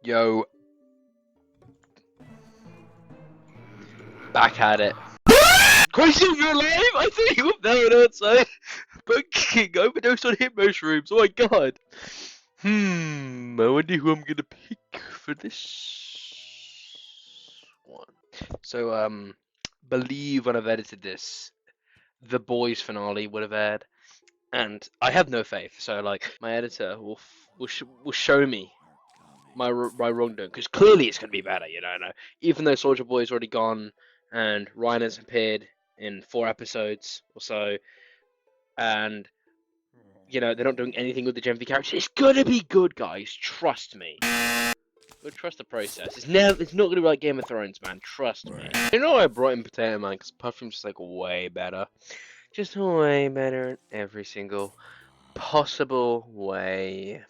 Yo, back at it. Crazy, you're alive! I thought you were there outside. King overdose on hip mushrooms. Oh my god. I wonder who I'm gonna pick for this one. So, believe when I've edited this, The Boys finale would have aired, and I have no faith. So, like, my editor will show me my wrongdoing, because clearly it's gonna be better, you know. Even though Soldier Boy's already gone, and Ryan has appeared in 4 episodes or so, and you know they're not doing anything with the Gen V characters. It's gonna be good, guys. Trust me. But trust the process. It's not gonna be like Game of Thrones, man. Trust me. You know I brought in Potato Man because Perfume's just like way better, just way better in every single possible way.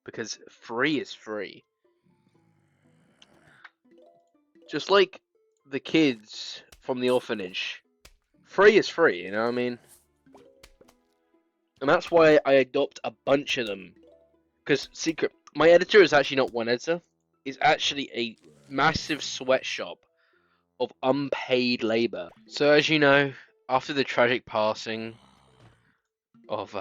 Because free is free. Just like the kids from the orphanage, free is free. You know what I mean? And that's why I adopt a bunch of them. Because my editor is actually not one editor. It's actually a massive sweatshop of unpaid labor. So as you know, after the tragic passing of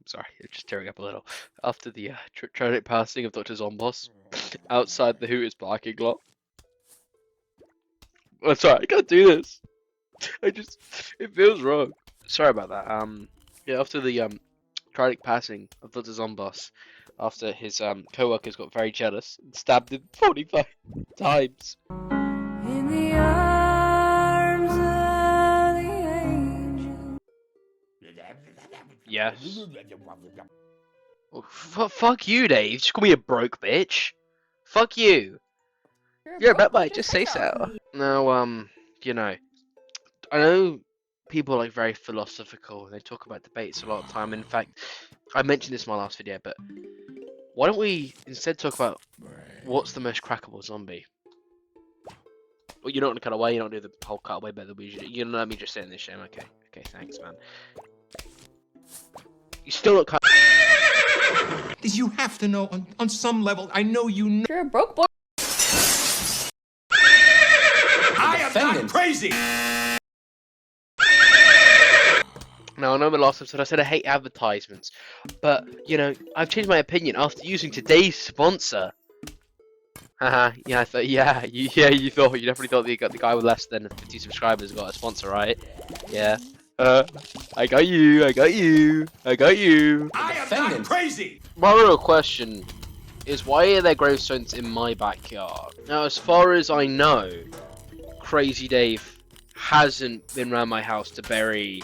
sorry, just tearing up a little. After the tragic passing of Dr. Zombos outside the Hooters parking lot. Oh, sorry, I can't do this. It feels wrong. Sorry about that. Yeah, after the tragic passing of Dr. Zombos, after his co-workers got very jealous and stabbed him 45 times. In the arms of the angel. Yes. Well, fuck you, Dave. Just call me a broke bitch. Fuck you. You're a Batman, just say so. Now, you know, I know people are like very philosophical and they talk about debates a lot of time. In fact, I mentioned this in my last video, but why don't we instead talk about what's the most crackable zombie? Well, you're not gonna cut away, you don't do the whole cut away better than we usually do. You don't let me just sit in this shame, okay. Okay, thanks, man. You still not cut. You have to know on some level. I know you know. You're a broke boy. I am not crazy. Now, I know in the last episode I said I hate advertisements, but, you know, I've changed my opinion after using today's sponsor. Haha, yeah, I thought, you definitely thought the guy with less than 50 subscribers got a sponsor, right? Yeah. I got you. I am not crazy. My real question is, why are there gravestones in my backyard? Now, as far as I know, Crazy Dave hasn't been around my house to bury,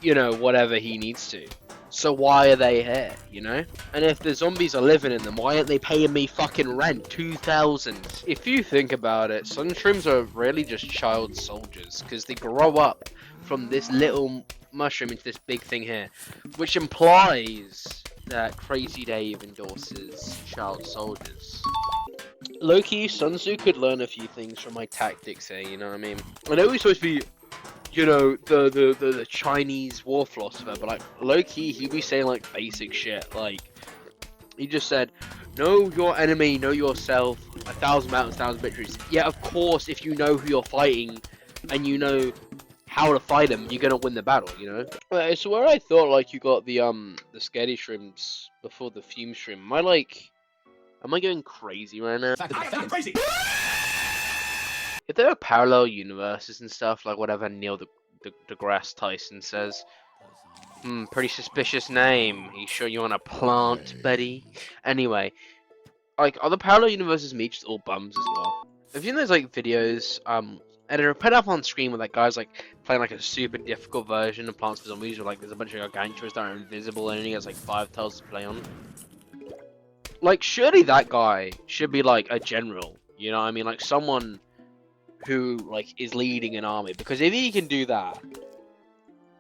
you know, whatever he needs to. So why are they here, you know? And if the zombies are living in them, why aren't they paying me fucking rent? 2,000. If you think about it, sunshrooms are really just child soldiers, because they grow up from this little mushroom into this big thing here, which implies that Crazy Dave endorses child soldiers. Low-key, Sun Tzu could learn a few things from my tactics here, you know what I mean? I know he's supposed to be, you know, the Chinese war philosopher, but like, low-key, he'd be saying like basic shit, like, he just said, know your enemy, know yourself, 1,000 mountains, 1,000 victories. Yeah, of course, if you know who you're fighting, and you know how to fight them, you're gonna win the battle, you know? So where I thought, like, you got the Scary Shrooms before the Fume Shroom, am I going crazy right now? I am not crazy. If there are parallel universes and stuff, like whatever Neil deGrasse Tyson says, pretty suspicious name. Are you sure you want a plant, buddy? Anyway, like, are the parallel universes me just all bums as well? Have you seen those, like, videos, editor, put up on screen with, like, guys, like, playing, like, a super difficult version of Plants vs Zombies, where, like, there's a bunch of gargantuans that are invisible and only has, like, 5 tiles to play on? Like, surely that guy should be, like, a general, you know what I mean? Like, someone who, like, is leading an army, because if he can do that,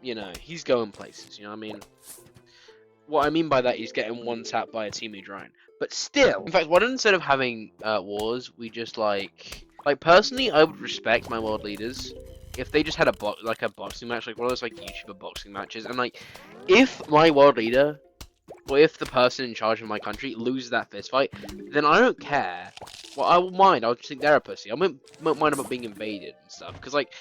you know, he's going places, you know what I mean? What I mean by that is getting one-tapped by a team of drone. But still, in fact, why don't, instead of having wars, we just, like, personally, I would respect my world leaders if they just had a boxing match, like one of those, like, YouTuber boxing matches, and, like, if my world leader or if the person in charge of my country loses that fist fight, then I don't care. Well, I won't mind. I'll just think they're a pussy. I won't mind about being invaded and stuff. Because, like,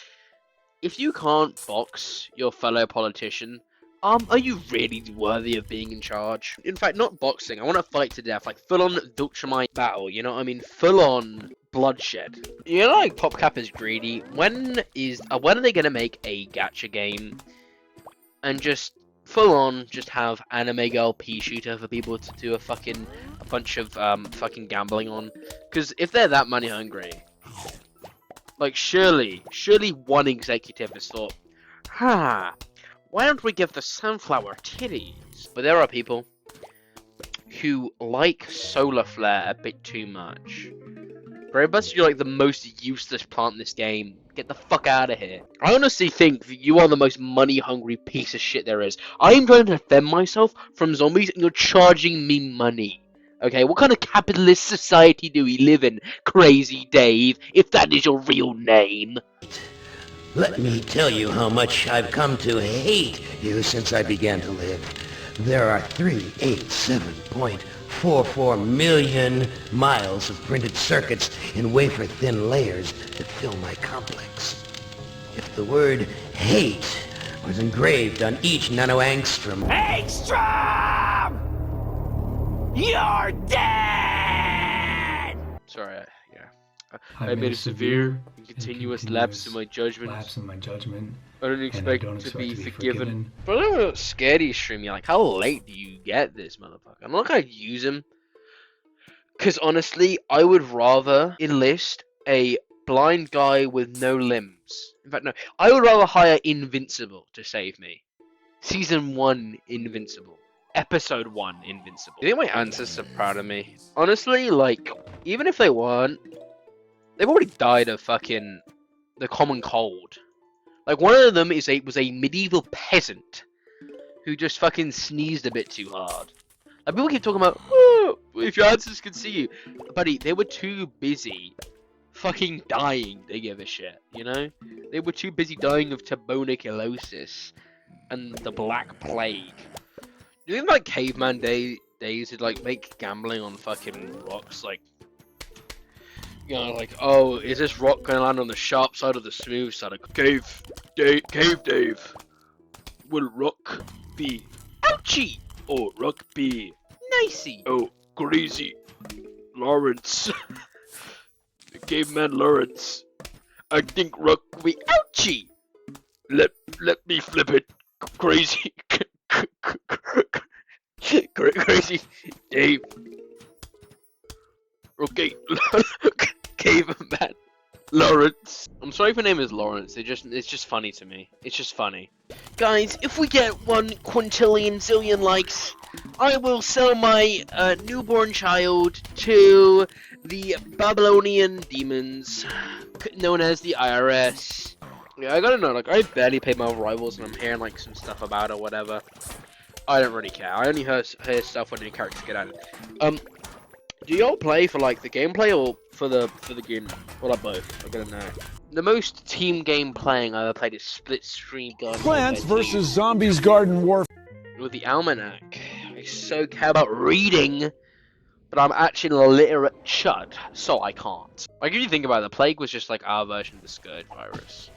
if you can't box your fellow politician, are you really worthy of being in charge? In fact, not boxing. I want to fight to death, like full-on Dutchmite battle. You know what I mean? Full-on bloodshed. You know, like PopCap is greedy. When are they gonna make a gacha game and just full-on just have anime girl pea shooter for people to do a bunch of fucking gambling on? Because if they're that money hungry, like surely one executive has thought, why don't we give the sunflower titties? But there are people who like solar flare a bit too much. Brobus, you're like the most useless plant in this game. Get the fuck out of here. I honestly think that you are the most money-hungry piece of shit there is. I am trying to defend myself from zombies and you're charging me money. Okay, what kind of capitalist society do we live in, Crazy Dave, if that is your real name? Let me tell you how much I've come to hate you since I began to live. There are 387.44 million miles of printed circuits in wafer-thin layers that fill my complex. If the word hate was engraved on each nanoangstrom... Angstrom! You're dead! Sorry, I made a severe and continuous lapse in my judgment. I don't expect to be forgiven. But I'm not scared of you stream. You're like, how late do you get this, motherfucker? I'm not gonna use him. Because honestly, I would rather enlist a blind guy with no limbs. In fact, no. I would rather hire Invincible to save me. Season 1 Invincible. Episode 1 Invincible. Do you think my ancestors are proud of me? Honestly, like, even if they weren't, they've already died of fucking the common cold. Like, one of them was a medieval peasant who just fucking sneezed a bit too hard. Like, people keep talking about, oh, if your ancestors could see you. Buddy, they were too busy fucking dying to give a shit, you know? They were too busy dying of tuberculosis and the Black Plague. Do you think, like, caveman days would, like, make gambling on fucking rocks, like, you know, like, oh, is this rock gonna land on the sharp side or the smooth side? Like, Cave Dave. Will rock be ouchie or rock be nicey? Oh, crazy. Lawrence. Caveman Lawrence. I think rock will be ouchie. Let me flip it. Crazy. Crazy Dave. Okay, Caveman Lawrence. I'm sorry if her name is Lawrence. It's just funny to me. It's just funny. Guys, if we get 1 quintillion zillion likes, I will sell my newborn child to the Babylonian demons, known as the IRS. Yeah, I gotta know. Like, I barely paid my rivals, and I'm hearing like some stuff about it or whatever. I don't really care. I only hear stuff when new characters get added. Do y'all play for like the gameplay or for the game? Well, like both. I gotta know. The most team game playing I ever played is Split Screen Gun. Plants vs. Zombies Garden Warfare. With the Almanac. I so care about reading, but I'm actually an illiterate chud, so I can't. Like, if you think about it, the plague was just like our version of the Scourge virus.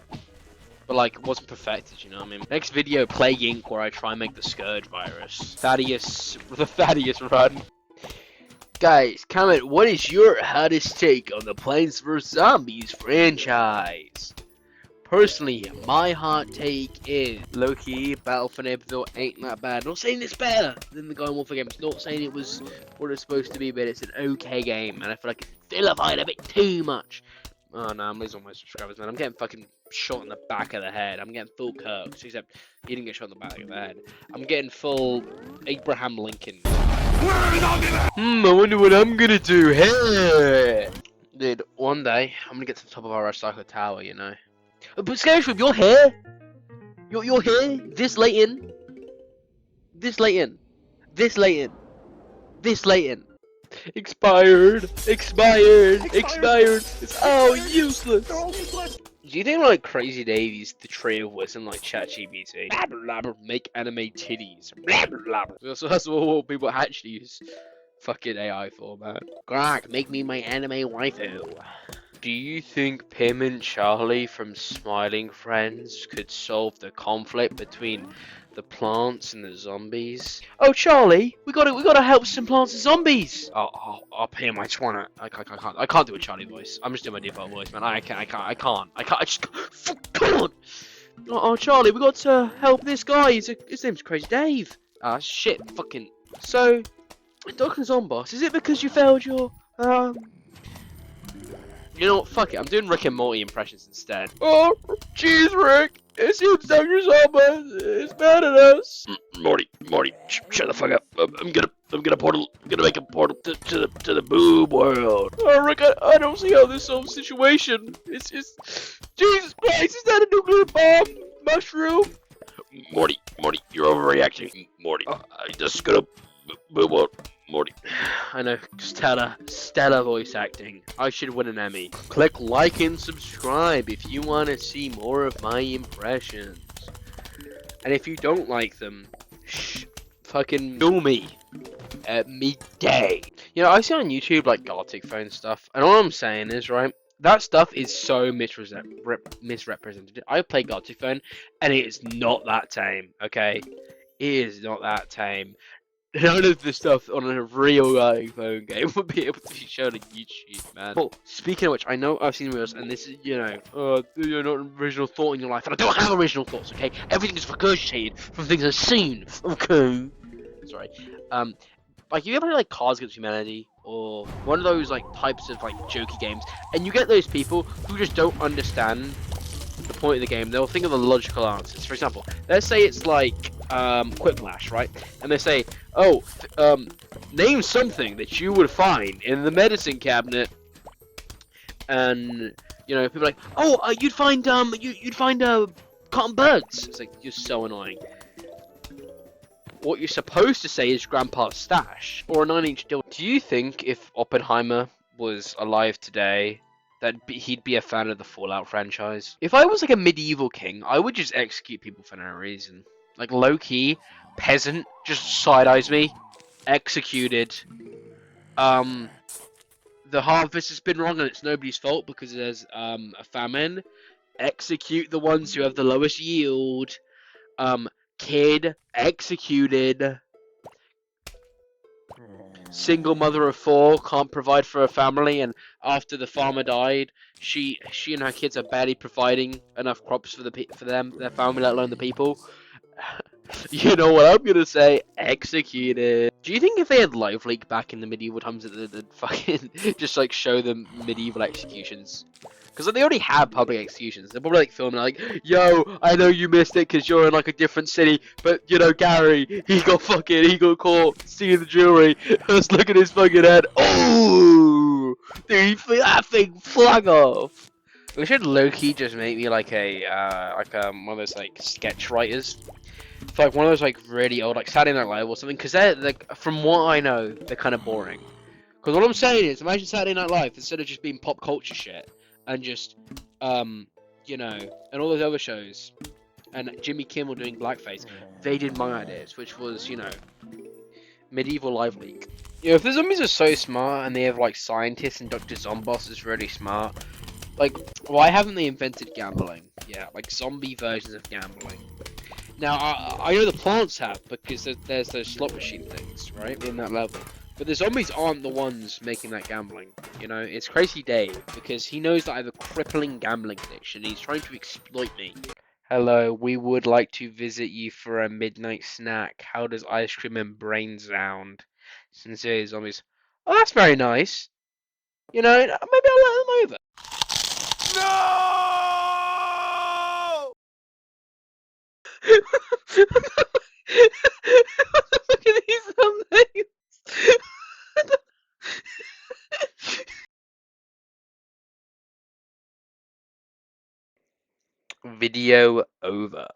But like, it wasn't perfected, you know what I mean? Next video, Plague Inc., where I try and make the Scourge virus. The Thaddeus run. Guys, comment, what is your hottest take on the Plants vs. Zombies franchise? Personally, my hot take is low-key, Battle for Neighborville ain't that bad. Not saying it's better than the Garden Warfare games. Not saying it was what it's supposed to be, but it's an okay game. And I feel like it's vilified a bit too much. Oh no, I'm losing all my subscribers, man. I'm getting fucking shot in the back of the head. I'm getting full Kirk, except he didn't get shot in the back of the head. I'm getting full Abraham Lincoln. I wonder what I'm gonna do. Hey! Dude, one day, I'm gonna get to the top of our recycle tower, you know. But Scarishwip, you're here? You're here? This late in? This late in? This late in? This late in? Expired! Expired! Expired! It's all useless! Do you think like Crazy Dave used the trio voice and like ChatGPT? Blah, blah, blah, make anime titties. Blah, blah, blah. So that's what people actually use fucking AI for, man. Grok, make me my anime waifu. Do you think Pim and Charlie from Smiling Friends could solve the conflict between the plants and the zombies? Oh, Charlie, we gotta help some plants and zombies. Oh, Pim, I just wanna. I can't do a Charlie voice. I'm just doing my default voice, man. I just can't. Oh, Charlie, we got to help this guy. His name's Crazy Dave. Ah, shit, fucking. So, Dr. Zomboss, is it because you failed your You know what? Fuck it. I'm doing Rick and Morty impressions instead. Oh, jeez, Rick. It seems Dr. Zomboss is mad at us. Morty, shut the fuck up. I'm gonna make a portal to the boob world. Oh, Rick, I don't see how this solves the situation. It's Jesus Christ. Is that a nuclear bomb mushroom? Morty, you're overreacting. Morty, I just gonna boob world. Morty. I know, stellar voice acting. I should win an Emmy. Click like and subscribe if you want to see more of my impressions. And if you don't like them, fucking kill me at midday. You know, I see on YouTube like Gartic Phone stuff, and all I'm saying is, right, that stuff is so misrepresented. I play Gartic Phone, and it is not that tame, okay? It is not that tame. None of the stuff on a real phone game would be able to be shown on YouTube, man. But speaking of which, I know I've seen videos, and this is, you know, you're not original thought in your life, and I don't have original thoughts, okay? Everything is regurgitated from things I've seen, okay? Sorry. Like, you ever play, like, Cards Against Humanity, or one of those, like, types of, like, jokey games, and you get those people who just don't understand the point of the game. They'll think of the logical answers. For example, let's say it's, like, Quiplash, right? And they say, oh, name something that you would find in the medicine cabinet, and you know, people are like, oh, you'd find cotton buds. It's like, you're so annoying. What you're supposed to say is Grandpa's stash or a 9-inch dildo. Do you think if Oppenheimer was alive today, that he'd be a fan of the Fallout franchise? If I was like a medieval king, I would just execute people for no reason. Like, low-key, peasant, just side-eyes me, executed. The harvest has been wrong and it's nobody's fault because there's a famine. Execute the ones who have the lowest yield. Kid, executed. Single mother of 4, can't provide for her family, and after the farmer died, she and her kids are barely providing enough crops for their family, let alone the people. You know what I'm gonna say? Executed. Do you think if they had Live Leak back in the medieval times that they'd fucking just like show them medieval executions? Because like, they already have public executions. They're probably like filming like, yo, I know you missed it because you're in like a different city, but you know Gary, he got caught seeing the jewelry. Let's look at his fucking head. Oh, dude, that thing flung off. We should low-key just make me like one of those like sketch writers. For like one of those like really old like Saturday Night Live or something, because they're like, from what I know, they're kind of boring. Because what I'm saying is, imagine Saturday Night Live instead of just being pop culture shit and just you know, and all those other shows, and Jimmy Kimmel doing blackface, they did my ideas, which was, you know, medieval Live Leak. You know, if the zombies are so smart and they have like scientists and Dr. Zomboss is really smart, like, why haven't they invented gambling? Yeah, like zombie versions of gambling. Now, I know the plants have, because there's those slot machine things, right, in that level. But the zombies aren't the ones making that gambling, you know? It's Crazy Dave, because he knows that I have a crippling gambling addiction, and he's trying to exploit me. Hello, we would like to visit you for a midnight snack. How does ice cream and brain sound? Sincerely, zombies. Oh, that's very nice. You know, maybe I'll let them over. No! Look at these thumbnails. Video over.